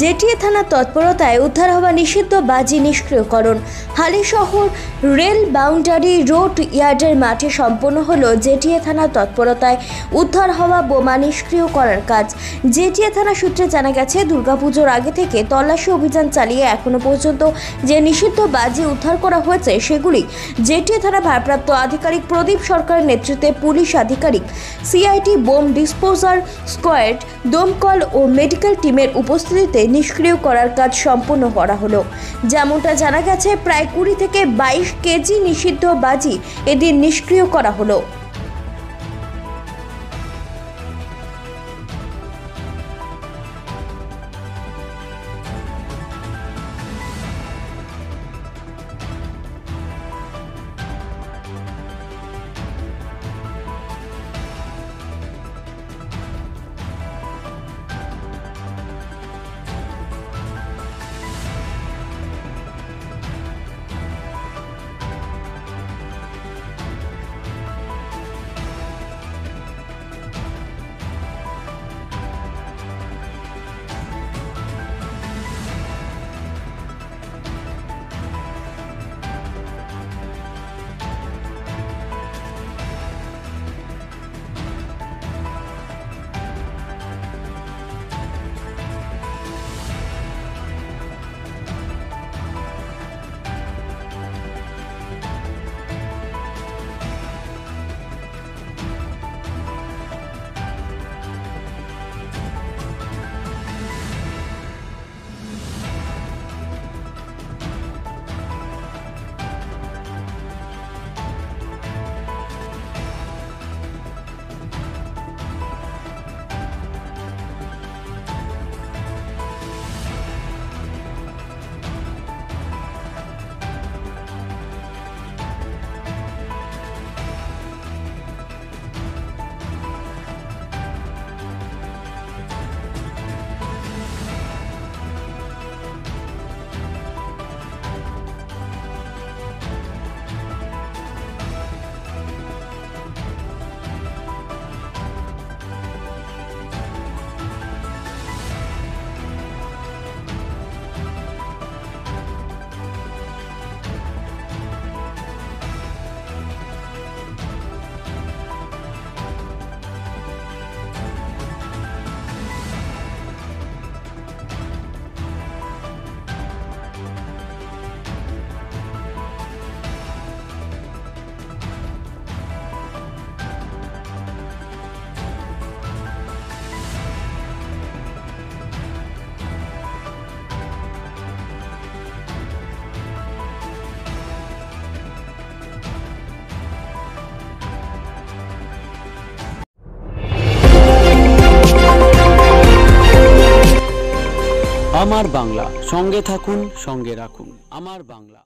JTA থানার তৎপরতায় উদ্ধার হওয়া নিষিদ্ধ বাজি নিষ্ক্রিয়করণ। হালিশহর রেল বাউন্ডারি রোড ইয়ার্ডের মাঠে সম্পন্ন হলো জেটিএ থানার তৎপরতায় উদ্ধার হওয়া বোমা নিষ্ক্রিয় করার কাজ। জেটিএ থানা সূত্রে জানা গেছে, দুর্গাপুজোর আগে থেকে তল্লাশি অভিযান চালিয়ে এখনো পর্যন্ত যে নিষিদ্ধ বাজি উদ্ধার করা হয়েছে সেগুলি জেটিএ থানা ভারপ্রাপ্ত আধিকারিক প্রদীপ সরকারের নেতৃত্বে পুলিশ আধিকারিক, সিআইটি, বোম ডিসপোজার স্কোয়াড, দমকল ও মেডিকেল টিমের উপস্থিতিতে নিষ্ক্রিয় করার কাজ সম্পন্ন করা হলো। যেমনটা জানা গেছে, প্রায় 20 থেকে 22 কেজি নিষিদ্ধ বাজি এদিন নিষ্ক্রিয় করা হলো। আমার বাংলা, সঙ্গে থাকুন, সঙ্গে রাখুন। আমার বাংলা।